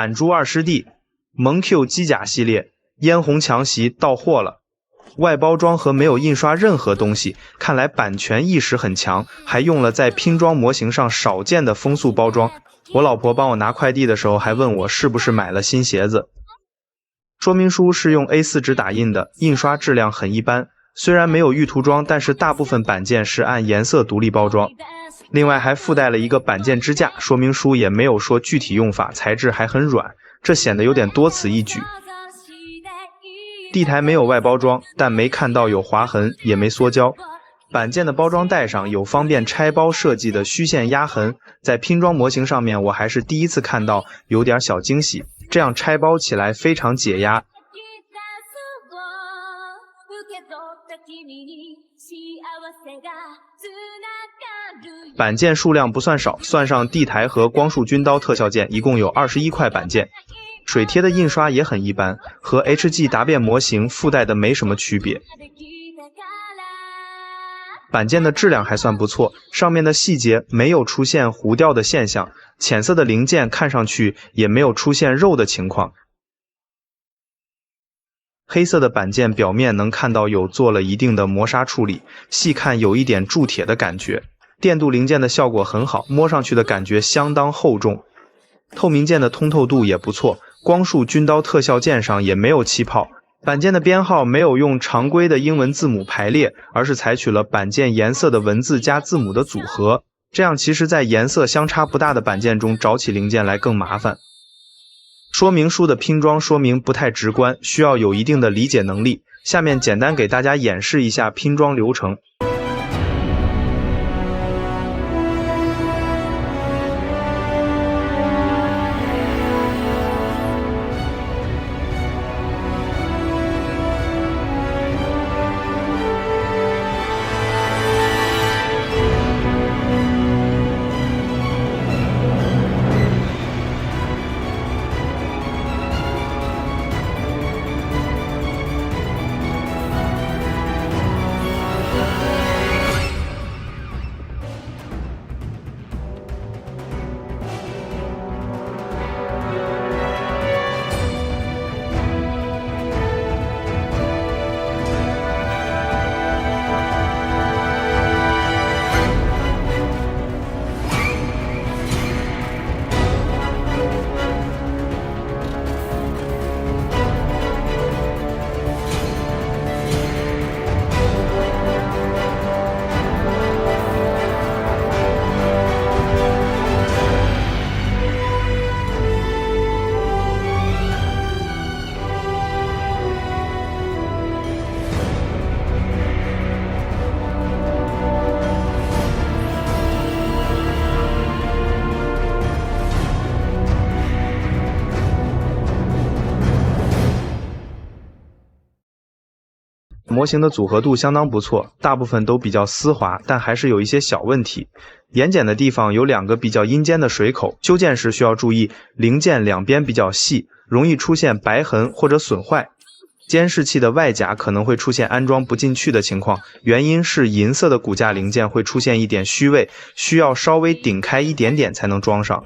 俺猪二师弟，萌 Q 机甲系列，嫣红强袭到货了。外包装盒没有印刷任何东西，看来版权意识很强，还用了在拼装模型上少见的风速包装。我老婆帮我拿快递的时候还问我是不是买了新鞋子。说明书是用 A4 纸打印的，印刷质量很一般，虽然没有预涂装，但是大部分板件是按颜色独立包装。另外还附带了一个板件支架，说明书也没有说具体用法，材质还很软，这显得有点多此一举。地台没有外包装，但没看到有划痕，也没缩胶。板件的包装袋上有方便拆包设计的虚线压痕，在拼装模型上面我还是第一次看到，有点小惊喜，这样拆包起来非常解压。板件数量不算少，算上地台和光束军刀特效件，一共有21块板件。水贴的印刷也很一般，和 HG 答辩模型附带的没什么区别。板件的质量还算不错，上面的细节没有出现糊掉的现象，浅色的零件看上去也没有出现肉的情况。黑色的板件表面能看到有做了一定的磨砂处理，细看有一点铸铁的感觉。电镀零件的效果很好，摸上去的感觉相当厚重。透明件的通透度也不错，光束军刀特效件上也没有气泡。板件的编号没有用常规的英文字母排列，而是采取了板件颜色的文字加字母的组合，这样其实在颜色相差不大的板件中找起零件来更麻烦。说明书的拼装说明不太直观，需要有一定的理解能力。下面简单给大家演示一下拼装流程。模型的组合度相当不错，大部分都比较丝滑，但还是有一些小问题。眼睑的地方有2个比较阴尖的水口，修建时需要注意，零件两边比较细，容易出现白痕或者损坏。监视器的外甲可能会出现安装不进去的情况，原因是银色的骨架零件会出现一点虚位，需要稍微顶开一点点才能装上。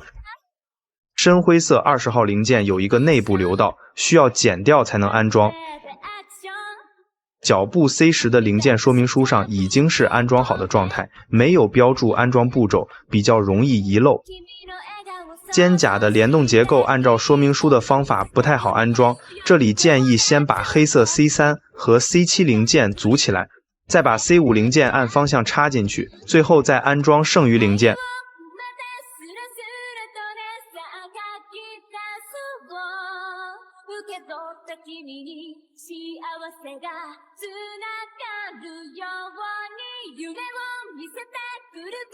深灰色20号零件有一个内部流道，需要剪掉才能安装。脚部 C10 的零件说明书上已经是安装好的状态，没有标注安装步骤，比较容易遗漏。肩甲的联动结构按照说明书的方法不太好安装，这里建议先把黑色 C3 和 C7 零件组起来，再把 C5 零件按方向插进去，最后再安装剩余零件。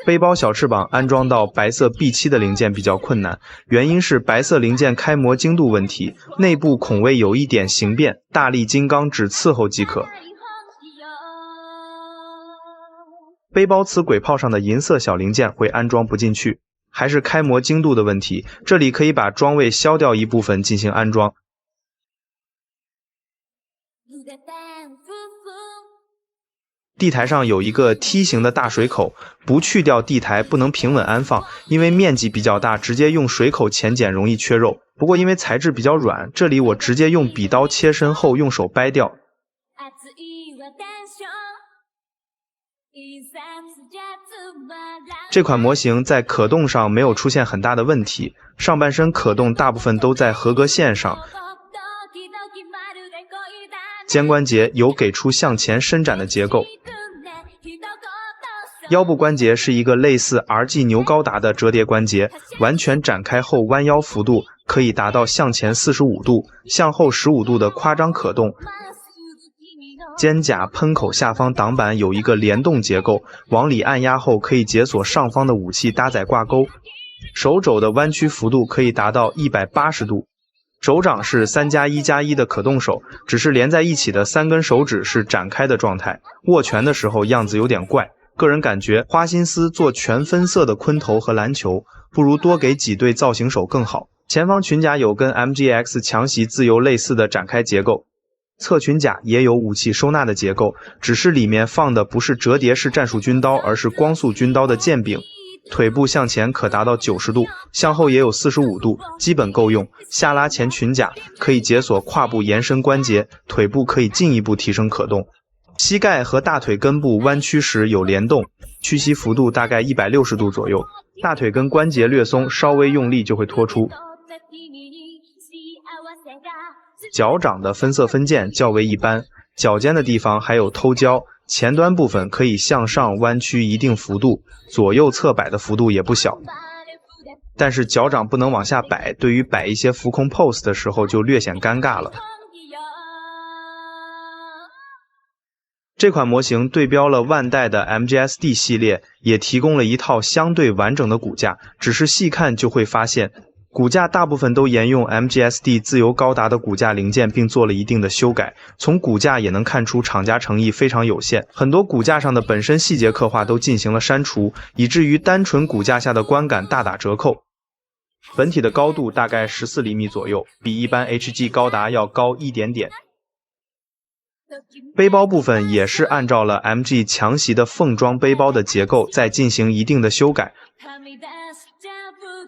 背包小翅膀安装到白色 B7 的零件比较困难，原因是白色零件开模精度问题，内部孔位有一点形变，大力金刚只伺候即可。背包磁轨炮上的银色小零件会安装不进去，还是开模精度的问题，这里可以把装位削掉一部分进行安装。地台上有一个梯形的大水口，不去掉地台不能平稳安放，因为面积比较大，直接用水口钳剪容易缺肉。不过因为材质比较软，这里我直接用笔刀切身后用手掰掉。这款模型在可动上没有出现很大的问题，上半身可动大部分都在合格线上，肩关节有给出向前伸展的结构，腰部关节是一个类似 RG 牛高达的折叠关节，完全展开后弯腰幅度可以达到向前45度、向后15度的夸张可动。肩胛喷口下方挡板有一个联动结构，往里按压后可以解锁上方的武器搭载挂钩。手肘的弯曲幅度可以达到180度。手掌是3+1+1的可动手，只是连在一起的3根手指是展开的状态，握拳的时候样子有点怪。个人感觉花心思做全分色的鲲头和篮球，不如多给几对造型手更好。前方裙甲有跟 MGX 强袭自由类似的展开结构，侧裙甲也有武器收纳的结构，只是里面放的不是折叠式战术军刀，而是光速军刀的剑柄。腿部向前可达到90度，向后也有45度，基本够用。下拉前裙甲可以解锁胯部延伸关节，腿部可以进一步提升可动。膝盖和大腿根部弯曲时有联动，屈膝幅度大概160度左右，大腿根关节略松，稍微用力就会脱出。脚掌的分色分件较为一般，脚尖的地方还有偷胶，前端部分可以向上弯曲一定幅度，左右侧摆的幅度也不小。但是脚掌不能往下摆，对于摆一些浮空 pose 的时候就略显尴尬了。这款模型对标了万代的 MGSD 系列，也提供了一套相对完整的骨架，只是细看就会发现骨架大部分都沿用 MGSD 自由高达的骨架零件，并做了一定的修改。从骨架也能看出厂家诚意非常有限，很多骨架上的本身细节刻画都进行了删除，以至于单纯骨架下的观感大打折扣。本体的高度大概14厘米左右，比一般 HG 高达要高一点点。背包部分也是按照了 MG 强袭的凤装背包的结构再进行一定的修改。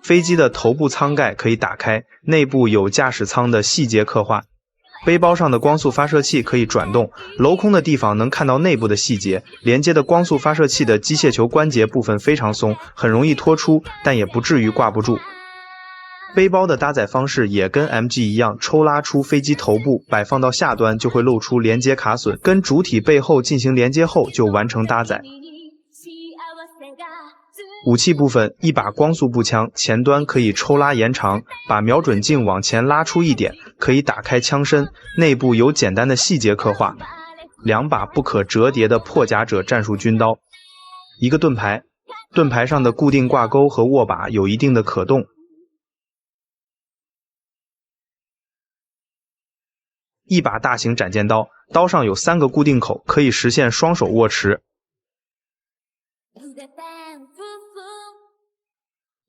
飞机的头部舱盖可以打开，内部有驾驶舱的细节刻画。背包上的光速发射器可以转动，镂空的地方能看到内部的细节。连接的光速发射器的机械球关节部分非常松，很容易脱出，但也不至于挂不住。背包的搭载方式也跟 MG 一样，抽拉出飞机头部，摆放到下端就会露出连接卡榫，跟主体背后进行连接后就完成搭载。武器部分，一把光速步枪，前端可以抽拉延长，把瞄准镜往前拉出一点，可以打开枪身，内部有简单的细节刻画。2把不可折叠的破甲者战术军刀，一个盾牌，盾牌上的固定挂钩和握把有一定的可动。一把大型斩剑刀，刀上有3个固定口，可以实现双手握持。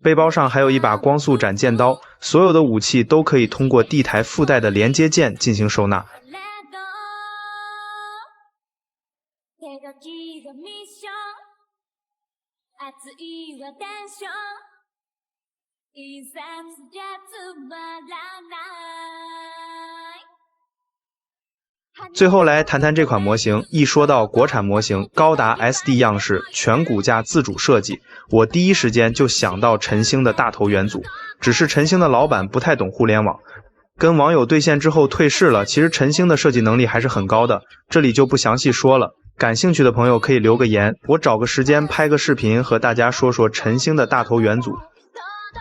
背包上还有一把光速斩剑刀，所有的武器都可以通过地台附带的连接件进行收纳。最后来谈谈这款模型。一说到国产模型，高达 SD 样式，全骨架自主设计，我第一时间就想到晨星的大头元祖。只是晨星的老板不太懂互联网，跟网友对线之后退市了。其实晨星的设计能力还是很高的，这里就不详细说了。感兴趣的朋友可以留个言，我找个时间拍个视频和大家说说晨星的大头元祖。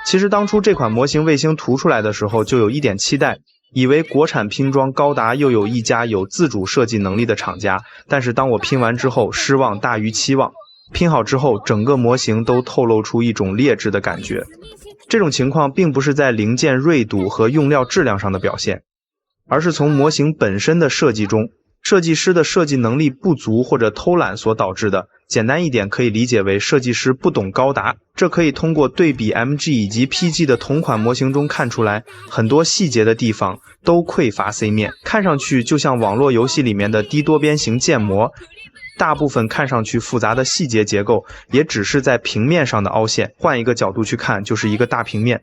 其实当初这款模型卫星图出来的时候就有一点期待，以为国产拼装高达又有一家有自主设计能力的厂家，但是当我拼完之后，失望大于期望。拼好之后，整个模型都透露出一种劣质的感觉。这种情况并不是在零件锐度和用料质量上的表现，而是从模型本身的设计中，设计师的设计能力不足或者偷懒所导致的。简单一点可以理解为设计师不懂高达，这可以通过对比 MG 以及 PG 的同款模型中看出来，很多细节的地方都匮乏 C 面，看上去就像网络游戏里面的低多边形建模。大部分看上去复杂的细节结构也只是在平面上的凹陷，换一个角度去看就是一个大平面。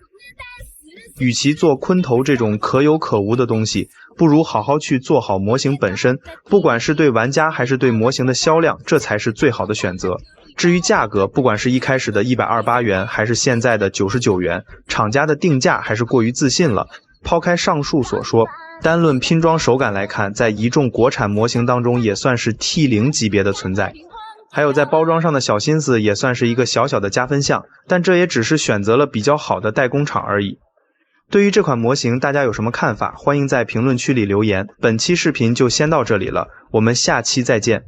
与其做鲲头这种可有可无的东西，不如好好去做好模型本身，不管是对玩家还是对模型的销量，这才是最好的选择。至于价格，不管是一开始的128元还是现在的99元，厂家的定价还是过于自信了。抛开上述所说，单论拼装手感来看，在一众国产模型当中也算是 T0 级别的存在。还有在包装上的小心思也算是一个小小的加分项，但这也只是选择了比较好的代工厂而已。对于这款模型，大家有什么看法？欢迎在评论区里留言。本期视频就先到这里了，我们下期再见。